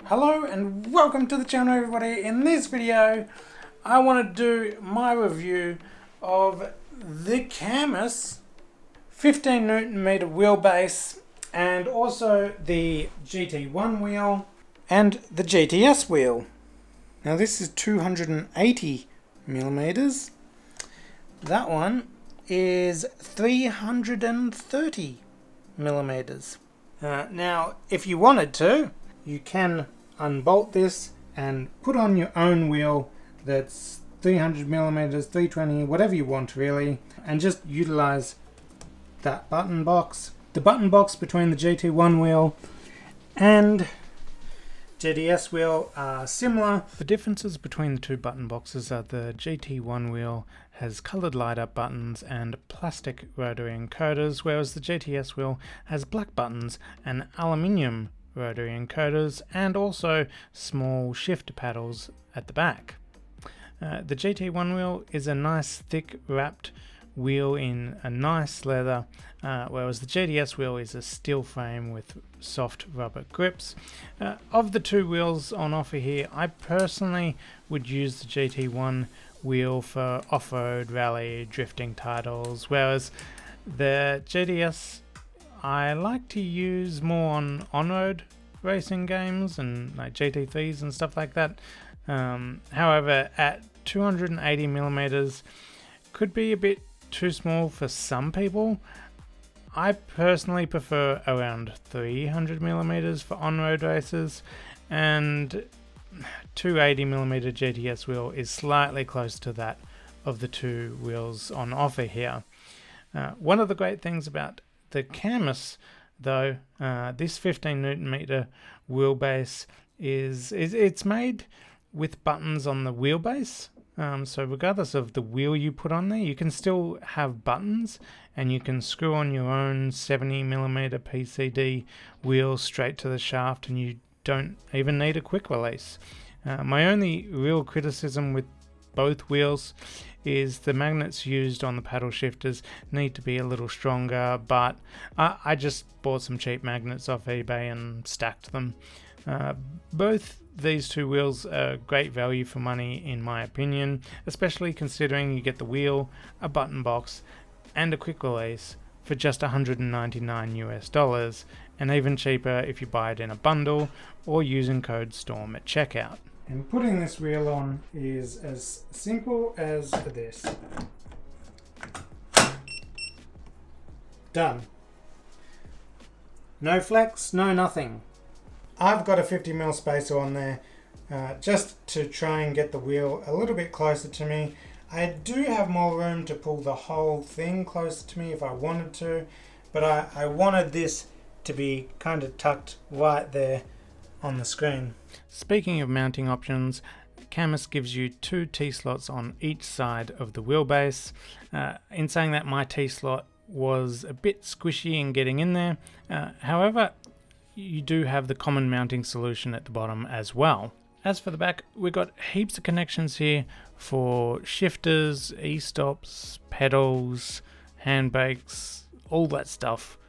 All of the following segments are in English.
Hello and welcome to the channel, everybody. In this video I want to do my review of the Cammus 15 Newton meter wheelbase and also the GT1 wheel and the GTS wheel. Now this is 280 millimeters. That one is 330 millimeters. Now if you wanted to, you can unbolt this and put on your own wheel that's 300 millimeters, 320, whatever you want really, and just utilize that button box. The button box between the GT1 wheel and GTS wheel are similar. The differences between the two button boxes are the GT1 wheel has coloured light up buttons and plastic rotary encoders, whereas the GTS wheel has black buttons and aluminium rotary encoders and also small shifter paddles at the back. The GT1 wheel is a nice thick wrapped wheel in a nice leather, whereas the GTS wheel is a steel frame with soft rubber grips. Of the two wheels on offer here, I personally would use the GT1 wheel for off-road, rally, drifting titles, whereas the GTS I like to use more on-road racing games and like GT3s and stuff like that. However, at 280 millimeters could be a bit too small for some people. I personally prefer around 300 millimeters for on-road races, and 280 millimeter GTS wheel is slightly close to that of the two wheels on offer here. One of the great things about the Cammus, though, this 15 Newton meter wheelbase is it's made with buttons on the wheelbase. So regardless of the wheel you put on there, you can still have buttons, and you can screw on your own 70 millimeter PCD wheel straight to the shaft, and you don't even need a quick release. My only real criticism with both wheels is the magnets used on the paddle shifters need to be a little stronger, but I just bought some cheap magnets off eBay and stacked them. Both these two wheels are great value for money in my opinion, especially considering you get the wheel, a button box and a quick release for just $199 US, and even cheaper if you buy it in a bundle or using code STORM at checkout. And putting this wheel on is as simple as this. Done. No flex, no nothing. I've got a 50mm spacer on there just to try and get the wheel a little bit closer to me. I do have more room to pull the whole thing closer to me if I wanted to, but I wanted this to be kind of tucked right there on the screen. Speaking of mounting options, Cammus gives you two T-slots on each side of the wheelbase. In saying that, my T-slot was a bit squishy in getting in there. However, you do have the common mounting solution at the bottom as well. As for the back, we've got heaps of connections here for shifters, e-stops, pedals, handbrakes, all that stuff.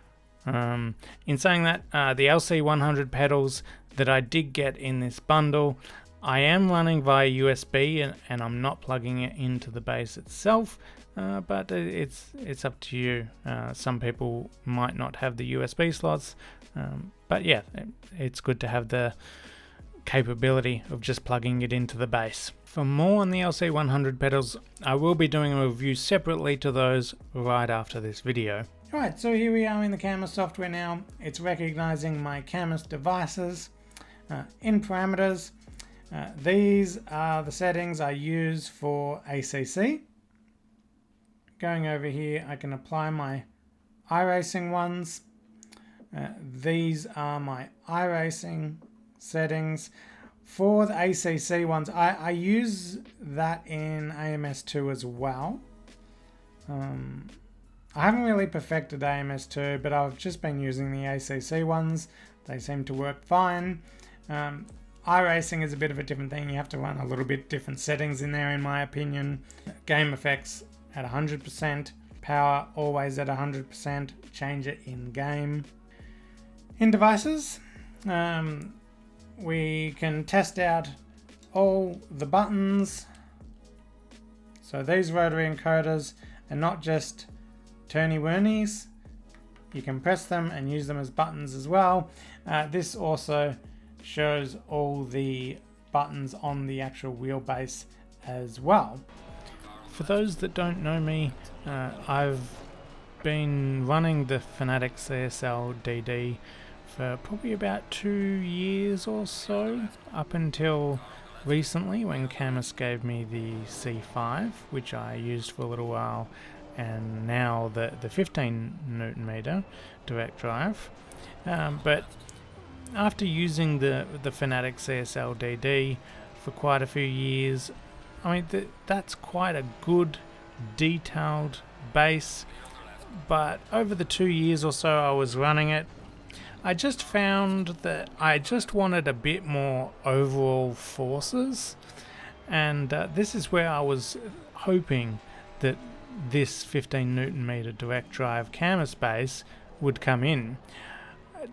In saying that, the LC100 pedals that I did get in this bundle, I am running via USB and I'm not plugging it into the base itself, but it's up to you. Some people might not have the USB slots, but yeah, it's good to have the capability of just plugging it into the base. For more on the LC100 pedals, I will be doing a review separately to those right after this video. Alright, so here we are in the Cammus software now. It's recognizing my Cammus devices. In parameters, these are the settings I use for ACC. Going over here, I can apply my iRacing ones. These are my iRacing settings. For the ACC ones, I use that in AMS2 as well. I haven't really perfected AMS2, but I've just been using the ACC ones. They seem to work fine. iRacing is a bit of a different thing. You have to run a little bit different settings in there in my opinion. Game effects at 100%, power always at 100%, change it in game. In devices, we can test out all the buttons. So these rotary encoders are not just turny-whirnies. You can press them and use them as buttons as well. This also shows all the buttons on the actual wheelbase as well. For those that don't know me, I've been running the Fanatec CSL DD for probably about 2 years or so, up until recently when Cammus gave me the C5, which I used for a little while, and now the 15 Newton meter direct drive. But after using the Fanatec CSL DD for quite a few years, I mean that's quite a good detailed base, but over the 2 years or so I was running it, I just found that I just wanted a bit more overall forces, and this is where I was hoping that this 15 Newton meter direct drive Cammus base would come in.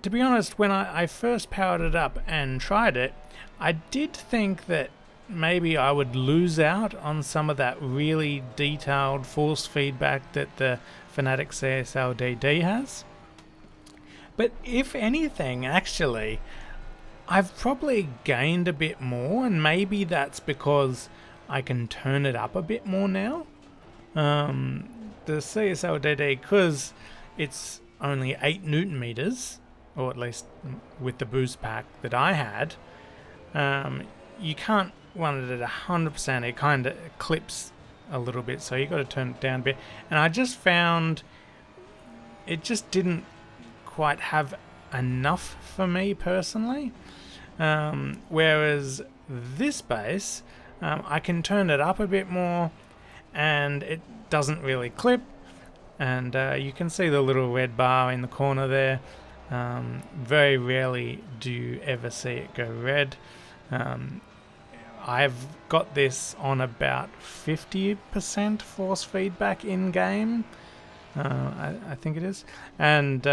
To be honest, when I first powered it up and tried it, I did think that maybe I would lose out on some of that really detailed force feedback that the Fanatec CSL DD has. But if anything, actually, I've probably gained a bit more, and maybe that's because I can turn it up a bit more now. The CSL DD, because it's only 8 Newton meters, or at least with the boost pack that I had, you can't run it at 100%. It kind of clips a little bit, so you got to turn it down a bit. And I just found it just didn't quite have enough for me personally. Whereas this base, I can turn it up a bit more, and it doesn't really clip. And you can see the little red bar in the corner there. Very rarely do you ever see it go red. I've got this on about 50% force feedback in game, I think it is, and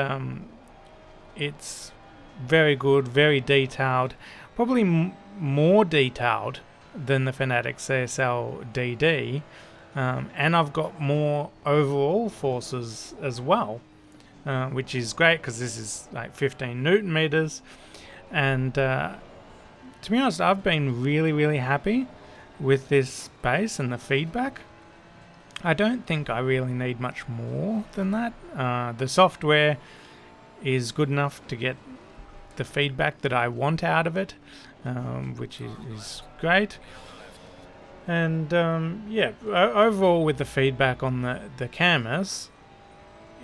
it's very good, very detailed, probably more detailed than the Fanatec CSL DD, and I've got more overall forces as well, which is great because this is like 15 Newton meters, and to be honest, I've been really happy with this base and the feedback. I don't think I really need much more than that. The software is good enough to get the feedback that I want out of it, which is great. And yeah, overall with the feedback on the Cammus,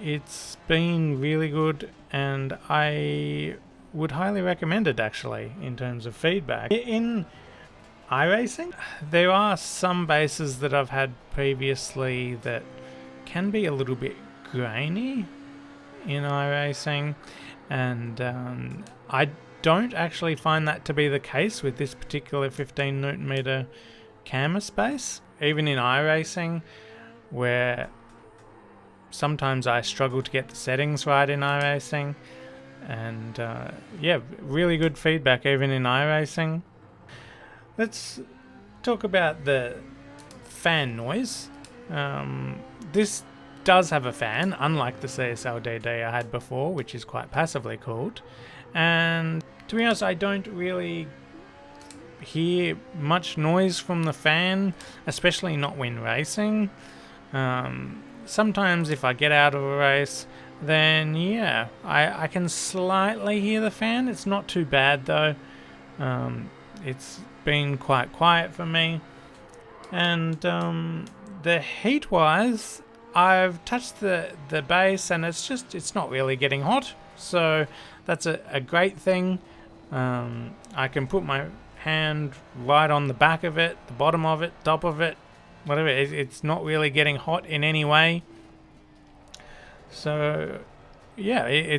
it's been really good, and I would highly recommend it actually in terms of feedback. In iRacing, there are some bases that I've had previously that can be a little bit grainy in iRacing, and I don't actually find that to be the case with this particular 15 Newton meter Cammus base. Even in iRacing, where sometimes I struggle to get the settings right in iRacing, and yeah, really good feedback even in iRacing. Let's talk about the fan noise. This does have a fan, unlike the CSL DD I had before, which is quite passively cooled. And to be honest, I don't really hear much noise from the fan, especially not when racing. Sometimes if I get out of a race, then yeah, I can slightly hear the fan. It's not too bad though. It's been quite quiet for me. And the heat wise, I've touched the base and it's not really getting hot, so that's a great thing. I can put my hand right on the back of it, the bottom of it, top of it, whatever. It's not really getting hot in any way. So yeah,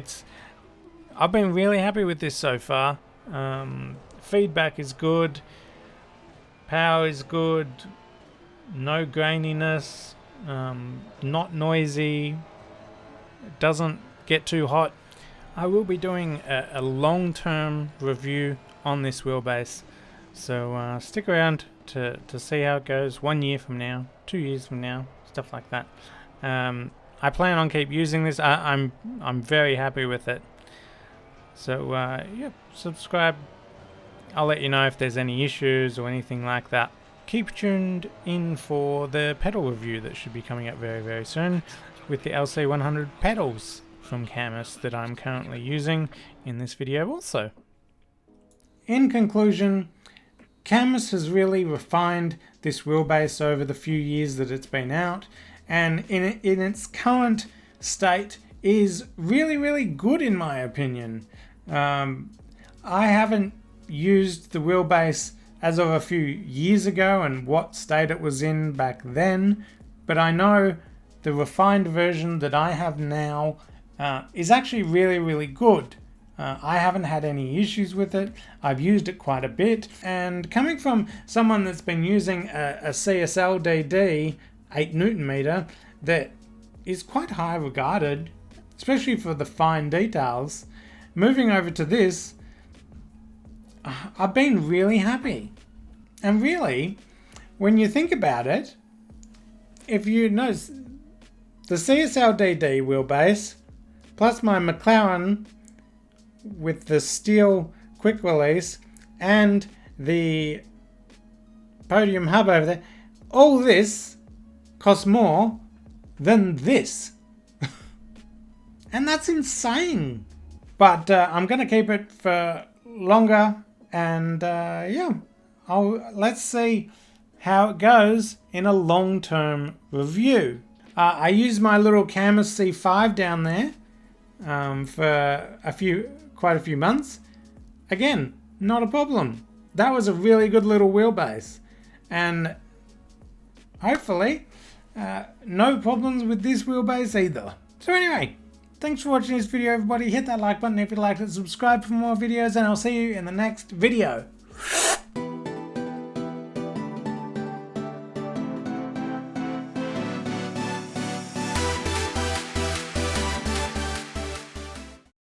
I've been really happy with this so far. Feedback is good, power is good, no graininess, not noisy, it doesn't get too hot. I will be doing a long-term review on this wheelbase. So stick around to see how it goes 1 year from now, 2 years from now, stuff like that. I plan on keep using this. I'm very happy with it. So yeah, subscribe. I'll let you know if there's any issues or anything like that. Keep tuned in for the pedal review that should be coming up very, very soon with the LC100 pedals from Cammus that I'm currently using in this video also. In conclusion, Cammus has really refined this wheelbase over the few years that it's been out, and in its current state is really, really good in my opinion. I haven't used the wheelbase as of a few years ago and what state it was in back then, but I know the refined version that I have now is actually really, really good. I haven't had any issues with it. I've used it quite a bit, and coming from someone that's been using a CSL DD 8 Newton meter that is quite high regarded, especially for the fine details, moving over to this, I've been really happy. And really, when you think about it, if you notice, the CSL DD wheelbase plus my McLaren with the steel quick release and the podium hub over there, all this costs more than this. And that's insane. But I'm going to keep it for longer, and yeah, let's see how it goes in a long-term review. I used my little Cammus C5 down there for quite a few months. Again, not a problem. That was a really good little wheelbase, and hopefully no problems with this wheelbase either. So anyway, thanks for watching this video, everybody. Hit that like button if you liked it, subscribe for more videos, and I'll see you in the next video.